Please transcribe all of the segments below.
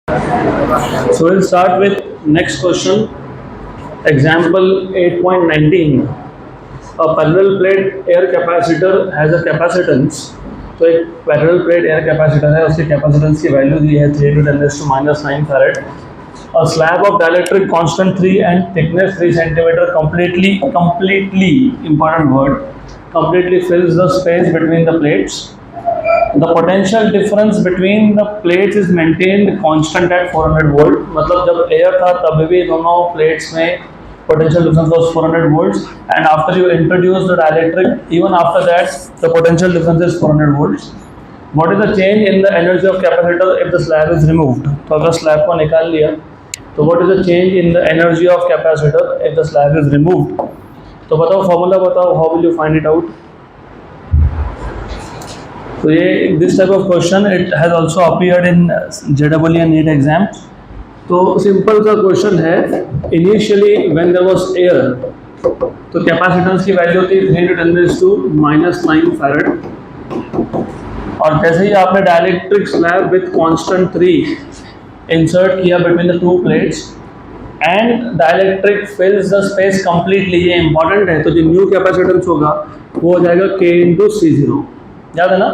So we'll start with next question. Example 8.19. A parallel plate air capacitor has a capacitance. तो एक parallel plate air capacitor है, उसकी capacitance की value दी है 3 × 10⁻⁹ farad. A slab of dielectric constant 3 and thickness 3 centimeter completely important word, completely fills the space between the plates. The potential difference between the plates is maintained constant at 400 volt. मतलब जब air था तब भी दोनों plates में potential difference was 400 volts, and after you introduce the dielectric, even after that the potential difference is 400 volts. What is the change in the energy of capacitor if the slab is removed? तो अगर slab को निकाल लिया तो what is the change in the energy of capacitor if the slab is removed? तो बताओ formula बताओ, how will you find it out? तो ये this type of question it has also appeared in JEE and NEET exams. तो simple सा question है, initially when there was air तो capacitance की वैल्यू थी 3 × 10⁻⁹ फैरेड, और जैसे ही आपने dielectric slab with constant 3 insert किया between the two plates and dielectric fills the space completely, ये इंपॉर्टेंट है, तो जो न्यू कैपेसिटेंस होगा वो हो जाएगा K × C0. याद है ना,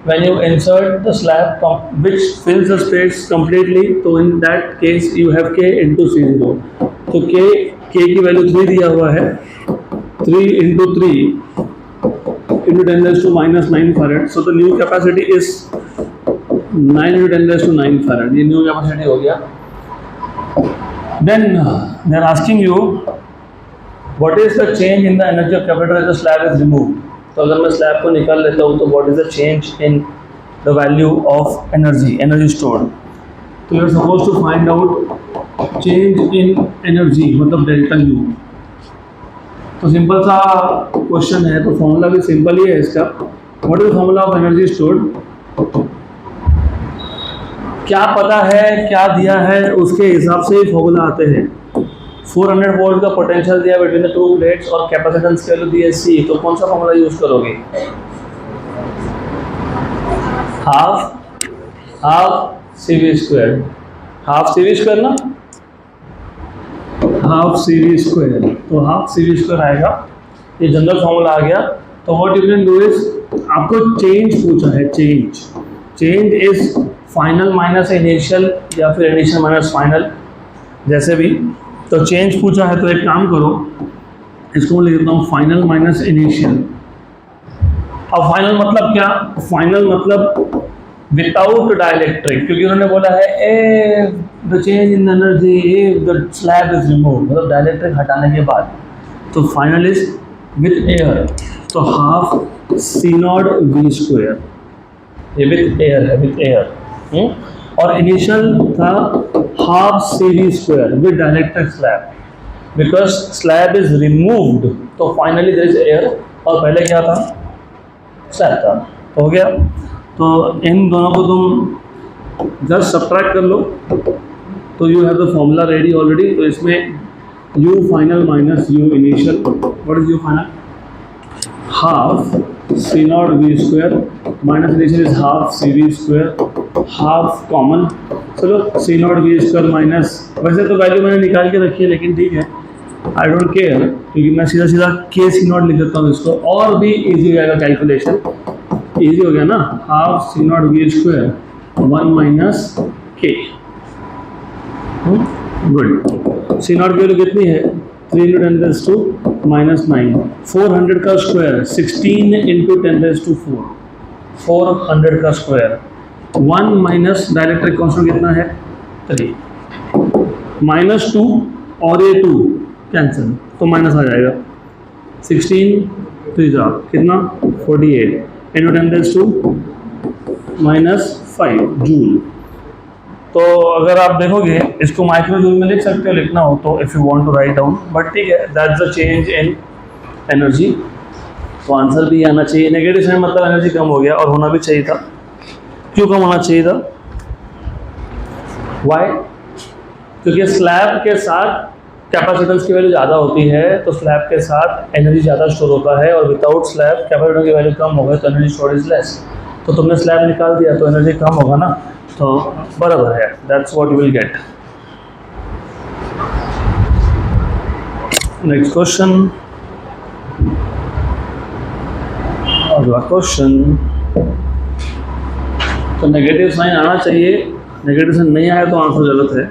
when you insert the slab which fills the space completely, तो in that case you have K × C0. तो K की वैल्यू 3 दिया हुआ है, 3 × 3 × 10⁻⁹ farad. So the new capacity is 9 × 10⁹ farad. ये न्यू कैपेसिटी हो गया. Then they are asking you what is the change in the energy of capacitor if the slab is removed. तो अगर मैं स्लैब को निकाल लेता हूँ तो what is the change in the value of energy stored. तो you are suppose to find out change in energy, मतलब डेल्टा यू. तो सिंपल सा क्वेश्चन है, तो फॉर्मूला भी सिंपल ही है इसका. What is formula of energy stored? क्या पता है, क्या दिया है, उसके हिसाब से ही फॉर्मूला आते हैं. 400 वोल्ट का पोटेंशियल दिया बिटवीन द टू प्लेट्स और कैपेसिटेंस की वैल्यू दी है C, तो कौन सा फॉर्मूला यूज करोगे? हाफ CV², हाफ CV² ना, हाफ CV². तो हाफ CV² आएगा, ये जनरल फॉर्मूला आ गया. तो what you can do is, आपको चेंज पूछा है, change is final minus initial या फिर इनिशियल माइनस फाइनल, जैसे भी. तो चेंज पूछा है तो एक काम करो, इसको मैं लिख देता हूँ फाइनल माइनस इनिशियल. अब फाइनल मतलब क्या? फाइनल मतलब विदाउट डाइलेक्ट्रिक, क्योंकि उन्होंने बोला है the change in energy if the slab is remove, मतलब डाइलेक्ट्रिक हटाने के बाद. तो फाइनल इज विथ एयर, तो हाफ C0 V², ये विथ एयर है, विथ एयर. और इनिशियल था half CV² with dielectric slab, because slab is removed, तो फाइनली देयर इज एयर, और पहले क्या था? स्लैब था. तो हो गया. तो इन दोनों को तुम जस्ट सब्ट्रैक्ट कर लो, तो you have the formula ready already. तो इसमें U final minus U initial, what is U final? Half C0 V² minus initial is half CV², half common. चलो C0 V² माइनस, वैसे तो वैल्यू मैंने निकाल के रखी है, लेकिन ठीक है, आई डोंट केयर, क्योंकि मैं सीधा K C0 लिख देता हूँ इसको, और भी इजी हो जाएगा कैलकुलेशन. इजी हो गया ना, half C0 V² 1 minus K. Good. C0 की वैल्यू कितनी है? 3 × 10⁻⁹. 400 का स्क्वायर 16 × 10⁴, 400 का स्क्वायर. 1 माइनस डाइलेक्ट्रिक कांस्टेंट कितना है? 3. -2 और ये 2 कैंसिल, तो माइनस आ जाएगा. 16 3 कितना? 48 × 10⁻⁵ जूल. तो अगर आप देखोगे इसको माइक्रो जूल में लिख सकते हो, लिखना हो तो, if you want to write down, but ठीक है, that's the change in energy. तो आंसर भी आना चाहिए. नेगेटिव साइन मतलब एनर्जी कम हो गया, और होना भी चाहिए था. क्यों कम होना चाहिए था? वाई? क्योंकि स्लैब के साथ कैपेसिटेंस की वैल्यू ज़्यादा होती है, तो स्लैब के साथ एनर्जी ज़्यादा स्टोर होता है, और विदाउट स्लैब कैपेसिटेंस की वैल्यू कम हो गई तो एनर्जी स्टोर इज लेस. तो तुमने स्लैब निकाल दिया तो एनर्जी कम होगा ना. तो बराबर है, that's what you will get. Next question, अगला क्वेश्चन। तो नेगेटिव साइन आना चाहिए, नेगेटिव साइन नहीं आया तो आंसर गलत है।